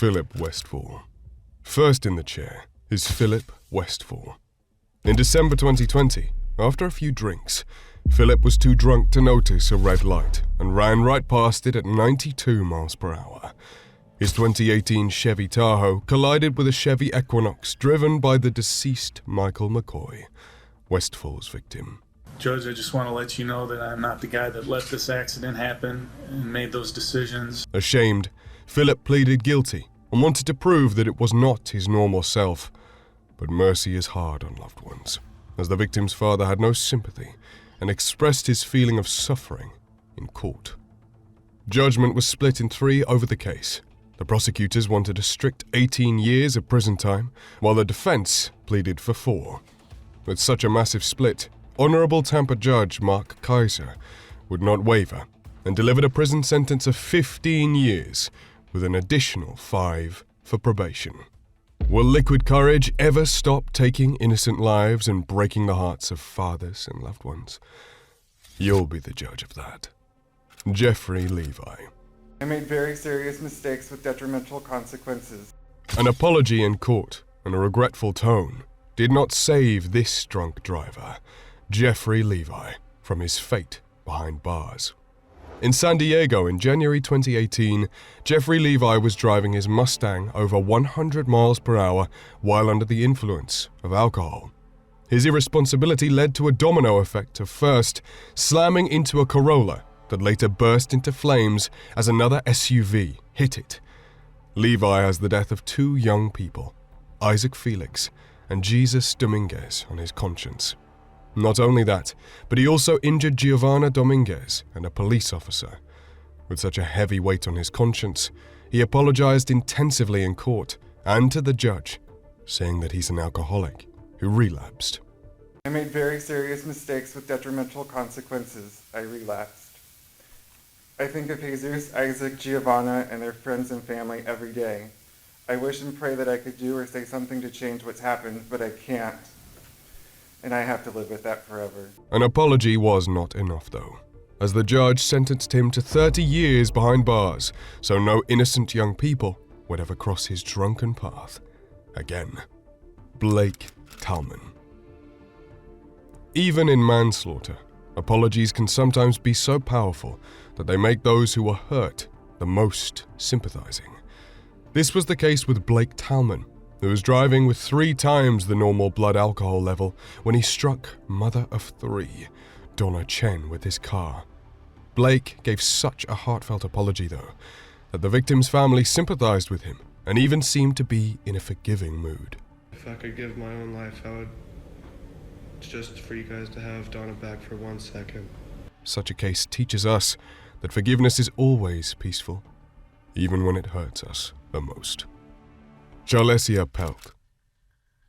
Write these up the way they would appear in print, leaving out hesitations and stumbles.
Philip Westfall. First in the chair is Philip Westfall. In December 2020, after a few drinks, Philip was too drunk to notice a red light and ran right past it at 92 miles per hour. His 2018 Chevy Tahoe collided with a Chevy Equinox driven by the deceased Michael McCoy, Westfall's victim. Judge, I just want to let you know that I'm not the guy that let this accident happen and made those decisions. Ashamed, Philip pleaded guilty and wanted to prove that it was not his normal self. But mercy is hard on loved ones, as the victim's father had no sympathy and expressed his feeling of suffering in court. Judgment was split in three over the case. The prosecutors wanted a strict 18 years of prison time, while the defense pleaded for 4. With such a massive split, Honorable Tampa Judge Mark Kaiser would not waver and delivered a prison sentence of 15 years with an additional 5 for probation. Will liquid courage ever stop taking innocent lives and breaking the hearts of fathers and loved ones? You'll be the judge of that. Jeffrey Levi. I made very serious mistakes with detrimental consequences. An apology in court and a regretful tone did not save this drunk driver, Jeffrey Levi, from his fate behind bars. In San Diego in January 2018, Jeffrey Levi was driving his Mustang over 100 miles per hour while under the influence of alcohol. His irresponsibility led to a domino effect of first slamming into a Corolla that later burst into flames as another SUV hit it. Levi has the death of 2 young people, Isaac Felix and Jesus Dominguez, on his conscience. Not only that, but he also injured Giovanna Dominguez and a police officer. With such a heavy weight on his conscience, he apologized intensively in court and to the judge, saying that he's an alcoholic who relapsed. I made very serious mistakes with detrimental consequences. I relapsed. I think of Jesus, Isaac, Giovanna, and their friends and family every day. I wish and pray that I could do or say something to change what's happened, but I can't. And I have to live with that forever. An apology was not enough, though, as the judge sentenced him to 30 years behind bars, so no innocent young people would ever cross his drunken path again. Blake Talman. Even in manslaughter, apologies can sometimes be so powerful that they make those who are hurt the most sympathizing. This was the case with Blake Talman, who was driving with 3 times the normal blood alcohol level when he struck mother of 3, Donna Chen, with his car. Blake gave such a heartfelt apology, though, that the victim's family sympathized with him and even seemed to be in a forgiving mood. If I could give my own life, I would, just for you guys to have Donna back for 1 second. Such a case teaches us that forgiveness is always peaceful, even when it hurts us the most. Jalessia Pelt.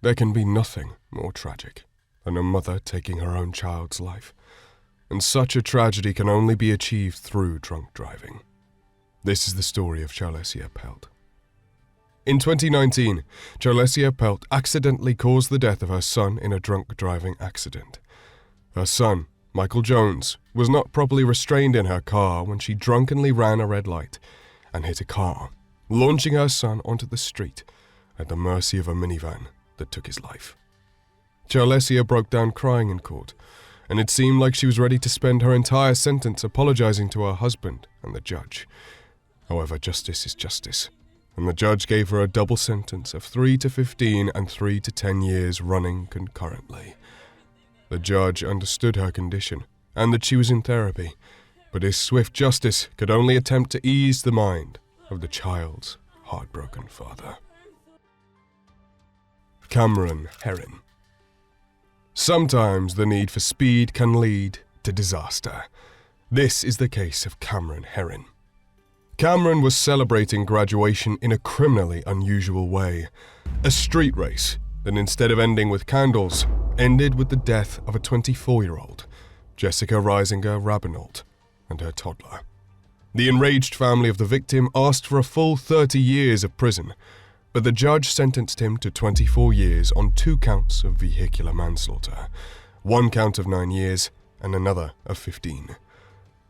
There can be nothing more tragic than a mother taking her own child's life, and such a tragedy can only be achieved through drunk driving. This is the story of Jalessia Pelt. In 2019, Jalessia Pelt accidentally caused the death of her son in a drunk driving accident. Her son, Michael Jones, was not properly restrained in her car when she drunkenly ran a red light and hit a car, launching her son onto the street at the mercy of a minivan that took his life. Jalessia broke down crying in court, and it seemed like she was ready to spend her entire sentence apologizing to her husband and the judge. However, justice is justice, and the judge gave her a double sentence of 3 to 15 and 3 to 10 years running concurrently. The judge understood her condition and that she was in therapy, but his swift justice could only attempt to ease the mind of the child's heartbroken father. Cameron Herron. Sometimes the need for speed can lead to disaster. This is the case of Cameron Herron. Cameron was celebrating graduation in a criminally unusual way. A street race that, instead of ending with candles, ended with the death of a 24-year-old, Jessica Reisinger Rabinold, and her toddler. The enraged family of the victim asked for a full 30 years of prison, but the judge sentenced him to 24 years on 2 counts of vehicular manslaughter, 1 count of 9 years and another of 15.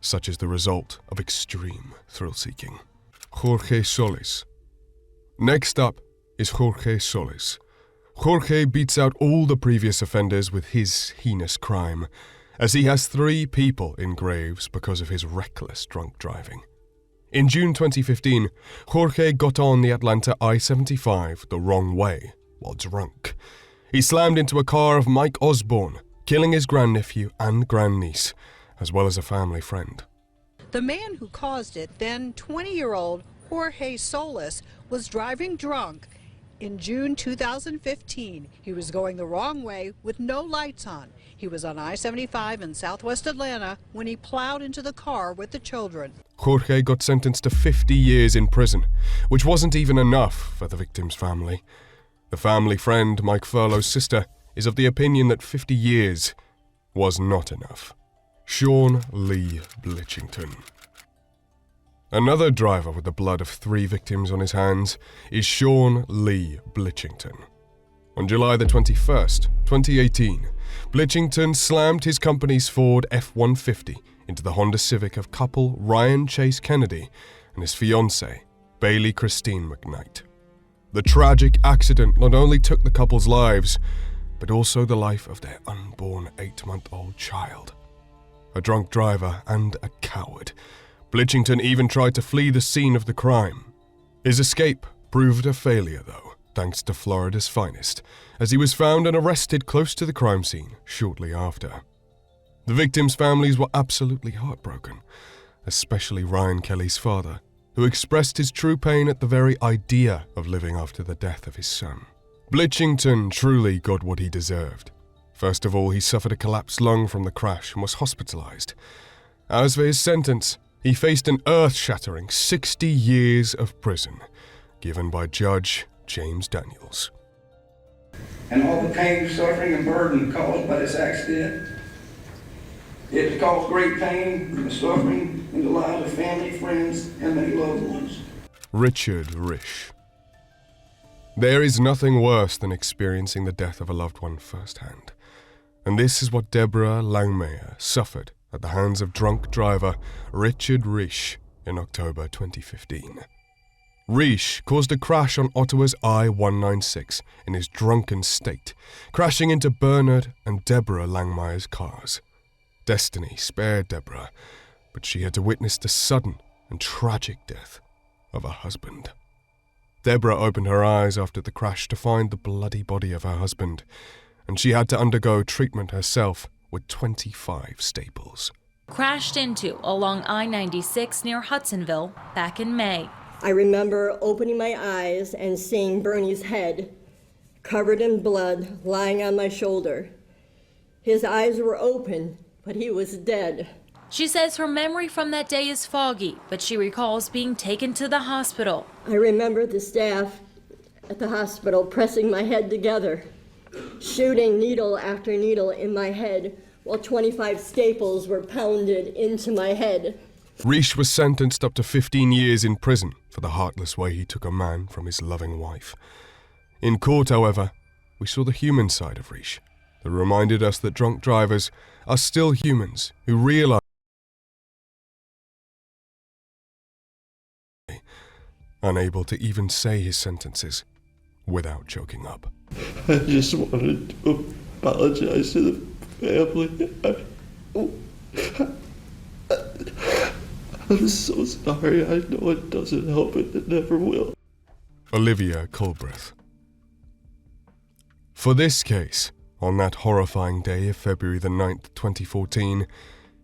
Such is the result of extreme thrill-seeking. Jorge Solis. Next up is Jorge Solis. Jorge beats out all the previous offenders with his heinous crime, as he has 3 people in graves because of his reckless drunk driving. In June 2015, Jorge got on the Atlanta I-75 the wrong way while drunk. He slammed into a car of Mike Osborne, killing his grandnephew and grandniece, as well as a family friend. The man who caused it, then 20-year-old Jorge Solis, was driving drunk. In June 2015, he was going the wrong way with no lights on. He was on I-75 in southwest Atlanta when he plowed into the car with the children. Jorge got sentenced to 50 years in prison, which wasn't even enough for the victim's family. The family friend, Mike Furlow's sister, is of the opinion that 50 years was not enough. Sean Lee Blitchington. Another driver with the blood of 3 victims on his hands is Sean Lee Blitchington. On July the 21st, 2018, Blitchington slammed his company's Ford F-150 into the Honda Civic of couple Ryan Chase Kennedy and his fiancée, Bailey Christine McKnight. The tragic accident not only took the couple's lives, but also the life of their unborn 8-month-old child. A drunk driver and a coward, Blitchington even tried to flee the scene of the crime. His escape proved a failure, though, thanks to Florida's finest, as he was found and arrested close to the crime scene shortly after. The victims' families were absolutely heartbroken, especially Ryan Kelly's father, who expressed his true pain at the very idea of living after the death of his son. Blitchington truly got what he deserved. First of all, he suffered a collapsed lung from the crash and was hospitalized. As for his sentence, he faced an earth-shattering 60 years of prison, given by Judge James Daniels. And all the pain, suffering, and burden caused by this accident, it has caused great pain and suffering in the lives of family, friends, and many loved ones. Richard Rish. There is nothing worse than experiencing the death of a loved one firsthand, and this is what Deborah Langmayer suffered at the hands of drunk driver Richard Rish in October 2015. Rish caused a crash on Ottawa's I-196 in his drunken state, crashing into Bernard and Deborah Langmayer's cars. Destiny spared Deborah, but she had to witness the sudden and tragic death of her husband. Deborah opened her eyes after the crash to find the bloody body of her husband, and she had to undergo treatment herself with 25 staples. Crashed into along I-96 near Hudsonville back in May. I remember opening my eyes and seeing Bernie's head, covered in blood, lying on my shoulder. His eyes were open, but he was dead. She says her memory from that day is foggy, but she recalls being taken to the hospital. I remember the staff at the hospital pressing my head together, shooting needle after needle in my head while 25 staples were pounded into my head. Rish was sentenced up to 15 years in prison for the heartless way he took a man from his loving wife. In court, however, we saw the human side of Rish that reminded us that drunk drivers are still humans who realize unable to even say his sentences without choking up. I just wanted to apologize to the family. I'm so sorry. I know it doesn't help it. It never will. Olivia Culbreth. For this case, on that horrifying day of February the 9th, 2014,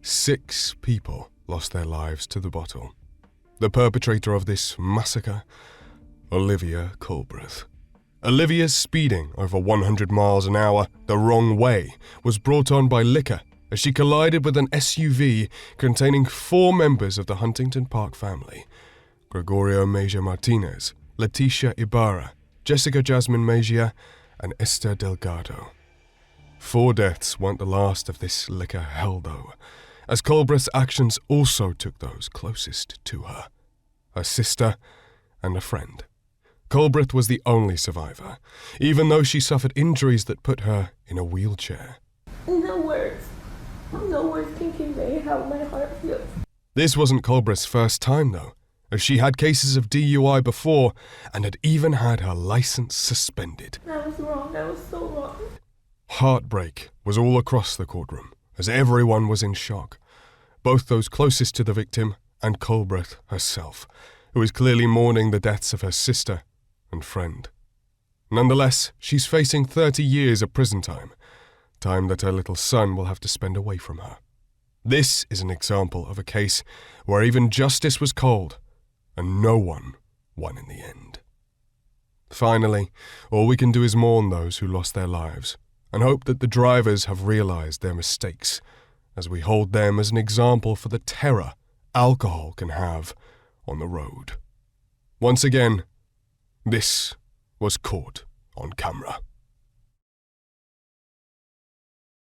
6 people lost their lives to the bottle. The perpetrator of this massacre, Olivia Culbreth. Olivia's speeding over 100 miles an hour the wrong way was brought on by liquor as she collided with an SUV containing 4 members of the Huntington Park family: Gregorio Mejia Martinez, Leticia Ibarra, Jessica Jasmine Mejia, and Esther Delgado. 4 deaths weren't the last of this liquor hell, though, as Culbreth's actions also took those closest to her: her sister and a friend. Culbreth was the only survivor, even though she suffered injuries that put her in a wheelchair. No words can convey how my heart feels. This wasn't Culbreth's first time, though, as she had cases of DUI before and had even had her license suspended. I was wrong. I was so wrong. Heartbreak was all across the courtroom, as everyone was in shock, both those closest to the victim and Culbreth herself, who is clearly mourning the deaths of her sister and friend. Nonetheless, she's facing 30 years of prison time that her little son will have to spend away from her. This is an example of a case where even justice was cold, and no one won in the end. Finally, all we can do is mourn those who lost their lives, and hope that the drivers have realized their mistakes, as we hold them as an example for the terror alcohol can have on the road. Once again, this was caught on camera.